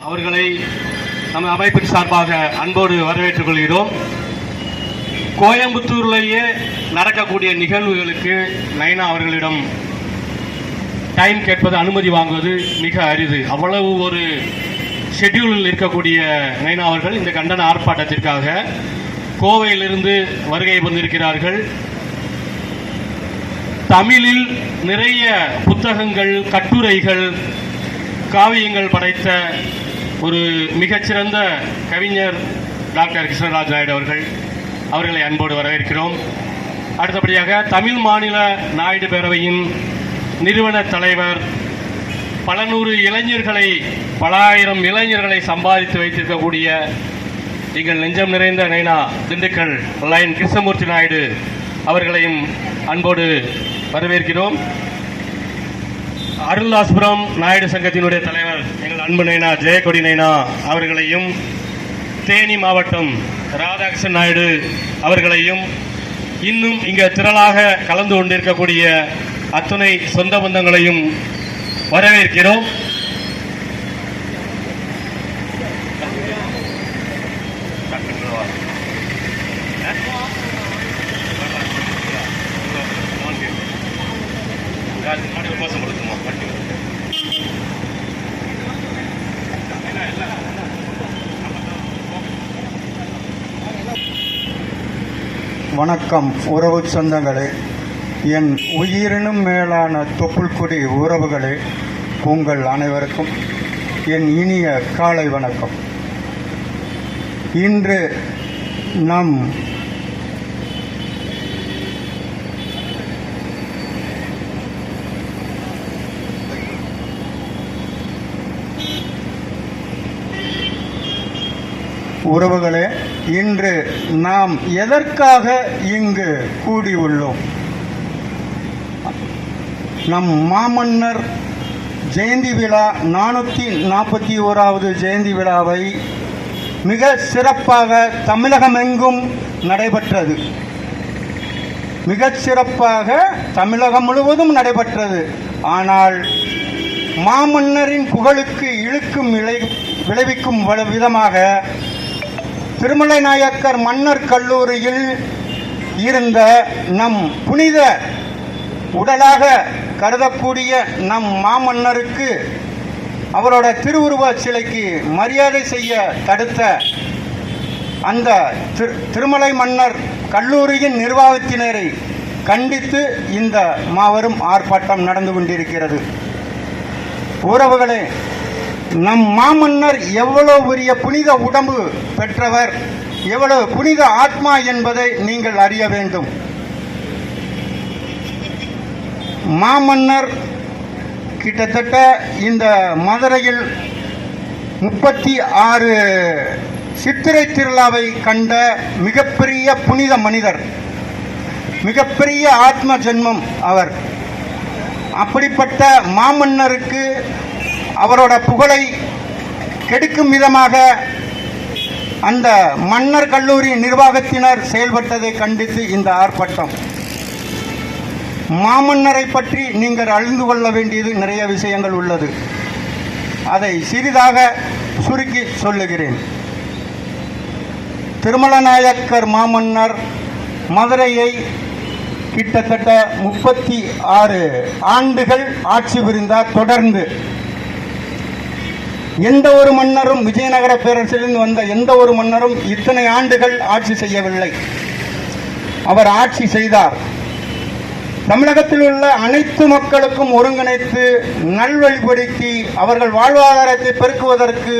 அவர்களை நம்ம அமைப்பின் சார்பாக அன்போடு வரவேற்றுக் கொள்கிறோம். கோயம்புத்தூர்லேயே நடக்கக்கூடிய நிகழ்வுகளுக்கு நைனா அவர்களிடம் டைம் கேட்பது, அனுமதி வாங்குவது மிக அரிது. அவ்வளவு ஒரு ஷெட்யூலில் இருக்கக்கூடிய நைனா அவர்கள் இந்த கண்டன ஆர்ப்பாட்டத்திற்காக கோவையிலிருந்து வருகை வந்திருக்கிறார்கள். தமிழில் நிறைய புத்தகங்கள், கட்டுரைகள், காவியங்கள் படைத்த ஒரு மிகச்சிறந்த கவிஞர் டாக்டர் கிருஷ்ணராஜ் நாயுடு அவர்களை அன்போடு வரவேற்கிறோம். அடுத்தபடியாக தமிழ் மாநில நாயுடு பேரவையின் நிறுவன தலைவர், பல நூறு இளைஞர்களை, பல ஆயிரம் இளைஞர்களை சம்பாதித்து வைத்திருக்கக்கூடிய எங்கள் நெஞ்சம் நிறைந்த நைனா திண்டுக்கல் லைன் கிருஷ்ணமூர்த்தி நாயுடு அவர்களையும் அன்போடு வரவேற்கிறோம். அருள்தாஸ்புரம் நாயுடு சங்கத்தினுடைய தலைவர் எங்கள் அன்பு நைனா ஜெயக்கொடி நைனா அவர்களையும், தேனி மாவட்டம் ராதாகிருஷ்ணன் நாயுடு அவர்களையும், இன்னும் இங்கே திரளாக கலந்து கொண்டிருக்கக்கூடிய அத்துணை சொந்த பந்தங்களையும் வரவேற்கிறோம். வணக்கம் உறவு சொந்தங்களே, என் உயிரினும் மேலான தொப்புள்குடி உறவுகளே, உங்கள் அனைவருக்கும் என் இனிய காலை வணக்கம். இன்று நம் உறவுகளே, இன்று நாம் எதற்காக இங்கு கூடியுள்ளோம்? நம் மாமன்னர் ஜெயந்தி விழா 441வது ஜெயந்தி விழாவை மிக சிறப்பாக தமிழகமெங்கும் நடைபெற்றது. மிகச் சிறப்பாக தமிழகம் முழுவதும் நடைபெற்றது. ஆனால் மாமன்னரின் புகழுக்கு இழுக்கும் விளைவிக்கும் விதமாக திருமலை நாயக்கர் மன்னர் கல்லூரியில் இருந்த நம் புனித உடலாக கருதக்கூடிய நம் மாமன்னருக்கு அவரோட திருவுருவ சிலைக்கு மரியாதை செய்ய தடுத்த அந்த திருமலை மன்னர் கல்லூரியின் நிர்வாகத்தினரை கண்டித்து இந்த மாபெரும் ஆர்ப்பாட்டம் நடந்து கொண்டிருக்கிறது. உறவுகளே, நம் மாமன்னர் எவ்வளவு பெரிய புனித உடம்பு பெற்றவர், எவ்வளவு புனித ஆத்மா என்பதை நீங்கள் அறிய வேண்டும். மாமன்னர் கிட்டத்தட்ட இந்த மதுரையில் 36 சித்திரை திருவிழாவை கண்ட மிகப்பெரிய புனித மனிதர், மிகப்பெரிய ஆத்ம ஜென்மம் அவர். அப்படிப்பட்ட மாமன்னருக்கு அவரோட புகழை கெடுக்கும் விதமாக அந்த மன்னர் கல்லூரி நிர்வாகத்தினர் செயல்பட்டதை கண்டித்து இந்த ஆர்ப்பாட்டம். மாமன்னரை பற்றி நீங்கள் அறிந்து கொள்ள வேண்டியது நிறைய விஷயங்கள் உள்ளது. அதை சிறிதாக சுருக்கி சொல்லுகிறேன். திருமலநாயக்கர் மாமன்னர் மதுரையை கிட்டத்தட்ட 36 ஆண்டுகள் ஆட்சி புரிந்தார். தொடர்ந்து எந்த ஒரு மன்னரும், விஜயநகர பேரரசிலிருந்து வந்த எந்த ஒரு மன்னரும் இத்தனை ஆண்டுகள் ஆட்சி செய்யவில்லை. அவர் ஆட்சி செய்தார். தமிழகத்தில் உள்ள அனைத்து மக்களுக்கும் ஒருங்கிணைத்து நல்வழிப்படுத்தி அவர்கள் வாழ்வாதாரத்தை பெருக்குவதற்கு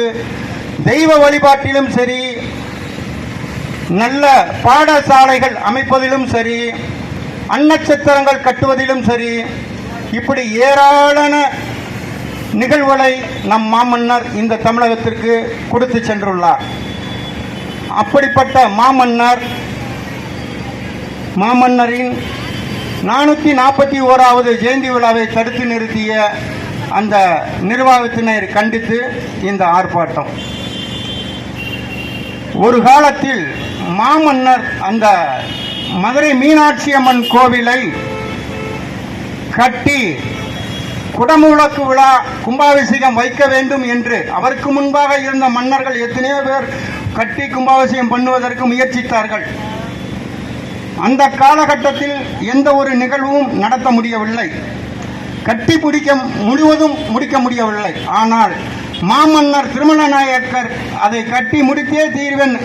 தெய்வ வழிபாட்டிலும் சரி, நல்ல பாடசாலைகள் அமைப்பதிலும் சரி, அன்னச்சத்திரங்கள் கட்டுவதிலும் சரி, இப்படி ஏராளமான நிகழ்வுகளை நம் மாமன்னர் இந்த தமிழகத்திற்கு கொடுத்து சென்றுள்ளார். அப்படிப்பட்ட மாமன்னரின் 441வது ஜெயந்தி விழாவை தடுத்து நிறுத்திய அந்த நிர்வாகத்தினர் கண்டித்து இந்த ஆர்ப்பாட்டம். ஒரு காலத்தில் மாமன்னர் அந்த மதுரை மீனாட்சி அம்மன் கோவிலை கட்டி குடமுழக்கு விழா கும்பாபிஷேகம் வைக்க வேண்டும் என்று அவருக்கு முன்பாக இருந்த மன்னர்கள் எத்தனையோ பேர் கட்டி கும்பாபிஷேகம் பண்ணுவதற்கு முயற்சித்தார்கள். அந்த காலகட்டத்தில் எந்த ஒரு நிகழ்வும் நடத்த முடியவில்லை, கட்டி முழுவதும் முடிக்க முடியவில்லை. ஆனால் மாமன்னர் திருமல நாயக்கர் அதை கட்டி முடித்தே தீர்வேன்,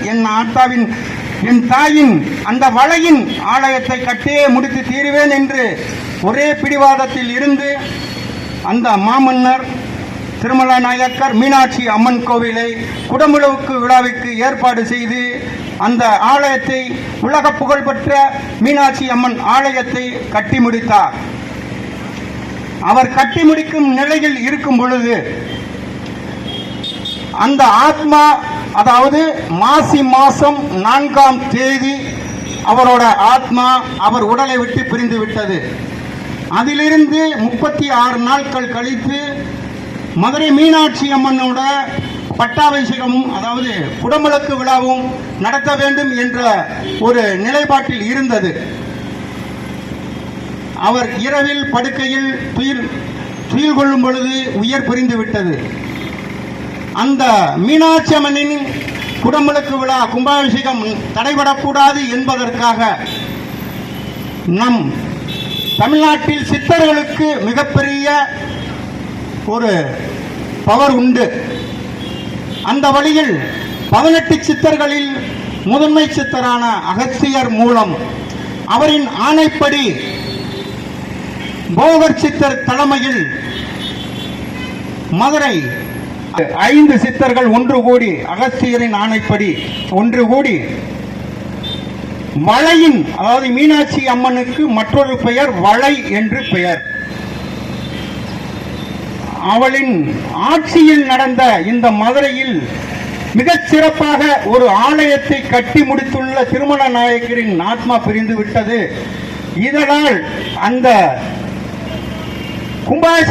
என் தாயின் அந்த வளையின் ஆலயத்தை கட்டியே முடித்து தீர்வேன் என்று ஒரே பிடிவாதத்தில் இருந்து அந்த மாமன்னர் திருமல நாயக்கர் மீனாட்சி அம்மன் கோவிலை குடமுழக்கு விழாவிற்கு ஏற்பாடு செய்து அந்த ஆலயத்தை உலக புகழ்பெற்ற மீனாட்சி அம்மன் ஆலயத்தை கட்டி முடித்தார். அவர் கட்டி முடிக்கும் நிலையில் இருக்கும் பொழுது அந்த ஆத்மா, அதாவது மாசி மாசம் 4ஆம் தேதி அவரோட ஆத்மா அவர் உடலை விட்டு பிரிந்து விட்டது. அதிலிருந்து 36 நாட்கள் கழித்து மதுரை மீனாட்சி அம்மனோட பட்டாபிஷேகமும், அதாவது குடமுழக்கு விழாவும் நடத்த வேண்டும் என்ற ஒரு நிலைப்பாட்டில் இருந்தது. அவர் இரவில் படுக்கையில் துயில் கொள்ளும் பொழுது உயிர் பிரிந்து விட்டது. அந்த மீனாட்சி அம்மனின் குடமுழக்கு விழா கும்பாபிஷேகம் தடைபடக்கூடாது என்பதற்காக நம் தமிழ்நாட்டில் சித்தர்களுக்கு மிகப்பெரிய ஒரு பவர் உண்டு. அந்த வழியில் 18 சித்தர்களில் முதன்மை சித்தரான அகஸ்தியர் மூலம் அவரின் ஆணைப்படி போகர் சித்தர் தலைமையில் மதுரை 5 சித்தர்கள் ஒன்று கூடி, அகஸ்தியரின் ஆணைப்படி ஒன்று கூடி வளையின், அதாவது மீனாட்சி அம்மனுக்கு மற்றொரு பெயர் வளை என்று பெயர், அவளின் ஆட்சியில் நடந்த இந்த மதுரையில் மிகச் சிறப்பாக ஒரு ஆலயத்தை கட்டி முடித்துள்ள திருமல நாயக்கரின் ஆத்மா பிரிந்து விட்டது. இதனால் அந்த கும்பாபிஷேகம்